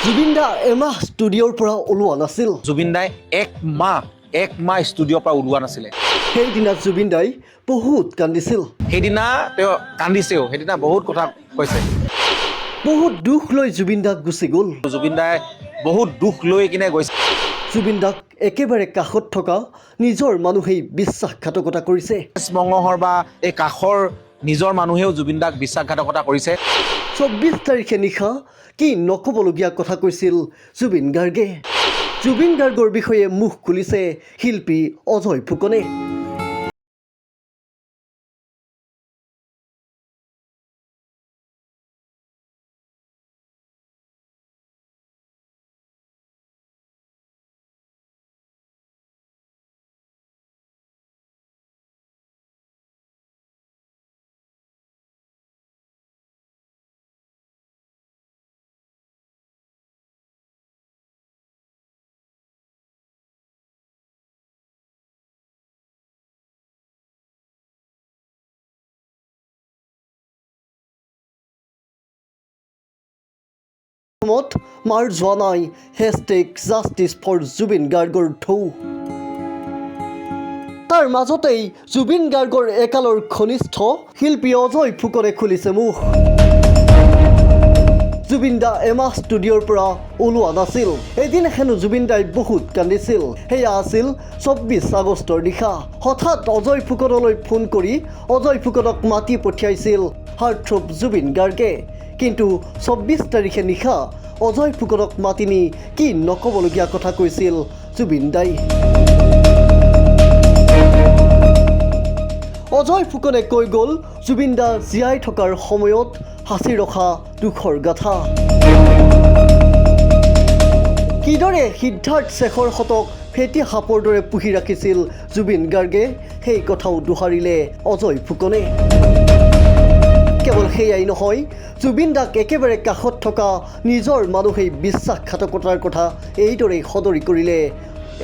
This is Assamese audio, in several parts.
জুবিন দা এমাহ ষ্টুডিঅ'ৰ পৰা ওলোৱা নাছিল। জুবিন দাই এক মাহ ষ্টুডিঅ'ৰ পৰা ওলোৱা নাছিলে। সেইদিনা জুবিন দাই বহুত কান্দিছিল। সেইদিনা তেওঁ কান্দিছেও, সেইদিনা বহুত কথা কৈছে। বহুত দুখ লৈ জুবিন দাক গুচি গ'ল। জুবিন দাই বহুত দুখ লৈ কিনে গৈছে। জুবিন দাক একেবাৰে কাষত থকা নিজৰ মানুহেই বিশ্বাসঘাতকতা কৰিছে। মঙহৰ বা এই কাষৰ নিজৰ মানুহেও জুবিন দাক বিশ্বাসঘাতকতা কৰিছে। 24 তাৰিখে নিশা কি নক'বলগীয়া কথা কৈছিল জুবিন গাৰ্গে। জুবিন গাৰ্গৰ বিষয়ে মুখ খুলিছে শিল্পী অজয় ফুকনে। মাৰ যোৱা নাই #জাষ্টিচ ফৰ জুবিন গাৰ্গৰ ঢৌ। তাৰ মাজতেই জুবিন গাৰ্গৰ একালৰ ঘনিষ্ঠ শিল্পী অজয় ফুকনে খুলিছে মুখ। জুবিন দা এমাহ ষ্টুডিঅ'ৰ পৰা ওলোৱা নাছিল। এদিন হেনো জুবিন দাই বহুত কান্দিছিল। সেয়া আছিল 24 আগষ্টৰ নিশা। হঠাৎ অজয় ফুকনলৈ ফোন কৰি অজয় ফুকনক মাতি পঠিয়াইছিল হাৰ্টথ্ৰব জুবিন গাৰ্গে। কিন্তু 24 তাৰিখে নিশা অজয় ফুকনক মাতি নি কি নক'বলগীয়া কথা কৈছিল জুবিন দাই। অজয় ফুকনে কৈ গ'ল জুবিন দা জীয়াই থকাৰ সময়ত সাঁচি ৰখা দুখৰ গাথা। কিদৰে সিদ্ধাৰ্থ শেখৰহঁতক ফেটি সাপৰ দৰে পুহি ৰাখিছিল জুবিন গাৰ্গে, সেই কথাও দোহাৰিলে অজয় ফুকনে। কেৱল সেয়াই নহয়, জুবিন দাক একেবাৰে কাষত থকা নিজৰ মানুহেই বিশ্বাসঘাতকতাৰ কথা এইদৰেই সদৰি কৰিলে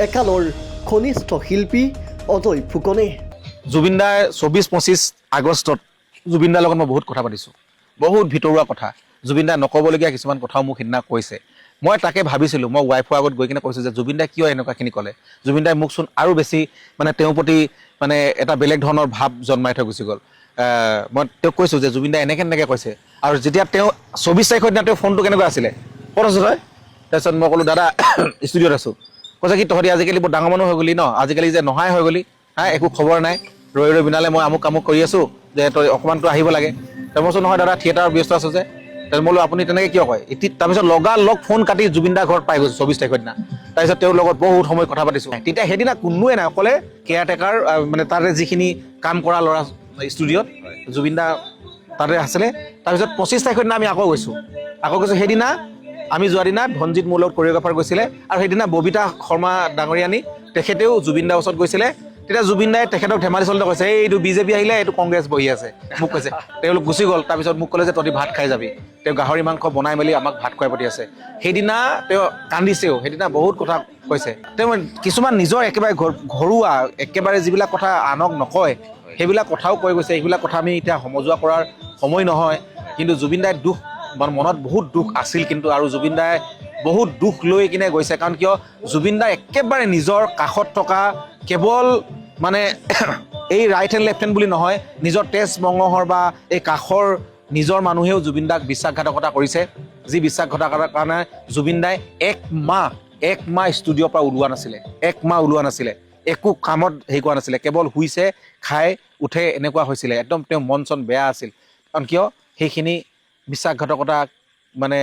একালৰ ঘনিষ্ঠ শিল্পী অজয় ফুকনে। জুবিন দাৰ 24-25 আগষ্টত জুবিন দাৰ লগত মই বহুত কথা পাতিছোঁ, বহুত ভিতৰুৱা কথা। জুবিন দাই নক'বলগীয়া কিছুমান কথাও মোক সিদিনা কৈছে। মই তাকে ভাবিছিলোঁ, মই ৱাইফৰ আগত গৈ কিনে কৈছোঁ যে জুবিন দাই কিয় এনেকুৱাখিনি ক'লে। জুবিন দাই মোকচোন আৰু বেছি মানে তেওঁৰ প্ৰতি মানে এটা বেলেগ ধৰণৰ ভাৱ জন্মাই থৈ গুচি গ'ল। মই তেওঁক কৈছোঁ যে জুবিন দাই এনেকৈ কৈছে। আৰু যেতিয়া তেওঁ 24 তাৰিখৰ দিনা তেওঁ ফোনটো কেনেকুৱা আছিলে, ক'ত আছোঁ তই? তাৰপিছত মই ক'লোঁ দাদা ষ্টুডিঅ'ত আছোঁ। কৈছে কি তহঁতি আজিকালি বৰ ডাঙৰ মানুহ হৈ গ'লি ন, আজিকালি যে নহাই হৈ গ'লি, একো খবৰ নাই, ৰৈ বিনালে মই আমুক কৰি আছোঁ যে তই অকণমানতো আহিব লাগে। তাৰ মই কৈছোঁ নহয় দাদা থিয়েটাৰত ব্যস্ত আছোঁ যে। তাৰপিছত মই বোলো আপুনি তেনেকৈ কিয় কয়? তাৰপিছত লগালগ ফোন কাটি জুবিন দাৰ ঘৰত পাই গৈছোঁ 24 তাৰিখৰ দিনা। তাৰপিছত তেওঁৰ লগত বহুত সময় কথা পাতিছোঁ। তেতিয়া সেইদিনা কোনোৱে নাই, অকলে কেয়াৰটেকাৰ মানে তাৰে যিখিনি কাম কৰা ল'ৰা ষ্টুডিঅ'ত জুবিন দা তাতে আছিলে। তাৰপিছত 25 তাৰিখৰ দিনা আমি আকৌ গৈছোঁ। সেইদিনা আমি যোৱা দিনা ধনজিৎ মোৰ লগত কৰিঅ'গ্ৰাফাৰ গৈছিলে, আৰু সেইদিনা ববিতা শৰ্মা ডাঙৰীয়ানী তেখেতেও জুবিন দাৰ ওচৰত গৈছিলে। তেতিয়া জুবিন দাই তেখেতক ধেমালি চলতে কৈছে এইটো বিজেপি আহিলে, এইটো কংগ্ৰেছ বহি আছে, মোক কৈছে। তেওঁলোক গুচি গ'ল। তাৰপিছত মোক ক'লে যে তহঁতি ভাত খাই যাবি। তেওঁ গাহৰি মাংস বনাই মেলি আমাক ভাত খুৱাই পতি আছে। সেইদিনা তেওঁ কান্দিছেও, সেইদিনা বহুত কথা কৈছে। তেওঁ কিছুমান নিজৰ একেবাৰে ঘৰুৱা একেবাৰে যিবিলাক কথা আনক নকয় সেইবিলাক কথাও কৈ গৈছে। এইবিলাক কথা আমি এতিয়া সমজুৱা কৰাৰ সময় নহয়। কিন্তু জুবিন দাই দুখ মনত বহুত দুখ আছিল, কিন্তু আৰু জুবিন দাই বহুত দুখ লৈ কিনে গৈছে। কাৰণ কিয় জুবিন দাই একেবাৰে নিজৰ কাষত থকা কেৱল মানে এই ৰাইট হেণ্ড লেফ্ট হেণ্ড বুলি নহয়, নিজৰ তেজ মঙহৰ বা এই কাষৰ নিজৰ মানুহেও জুবিন দাক বিশ্বাসঘাতকতা কৰিছে। যি বিশ্বাসঘাতকতাৰ কাৰণে জুবিন দাই এক মাহ ষ্টুডিঅ'ৰ পৰা ওলোৱা নাছিলে। এক মাহ ওলোৱা নাছিলে, একো কামত হেৰি কৰা নাছিলে, কেৱল শুইছে, খাই উঠে, এনেকুৱা হৈছিলে। একদম তেওঁ মন চন বেয়া আছিল। কাৰণ কিয় সেইখিনি বিশ্বাসঘাতকতা মানে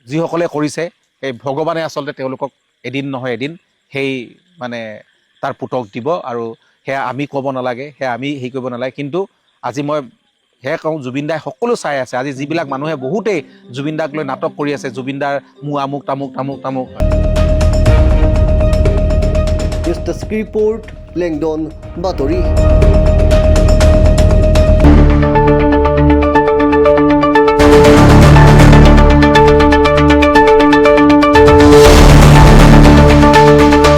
যিসকলে কৰিছে, সেই ভগৱানে আচলতে তেওঁলোকক এদিন নহয় এদিন সেই মানে তাৰ পুতক দিব। আৰু সেয়া আমি ক'ব নালাগে, সেয়া আমি হেৰি কৰিব নালাগে। কিন্তু আজি মই সেয়া কওঁ, জুবিন দাই সকলো চাই আছে। আজি যিবিলাক মানুহে বহুতেই জুবিন দাক লৈ নাটক কৰি আছে, জুবিন দাৰ মোৰ আমুক তামুক। ৰিপৰ্ট লেংডন বাতৰি।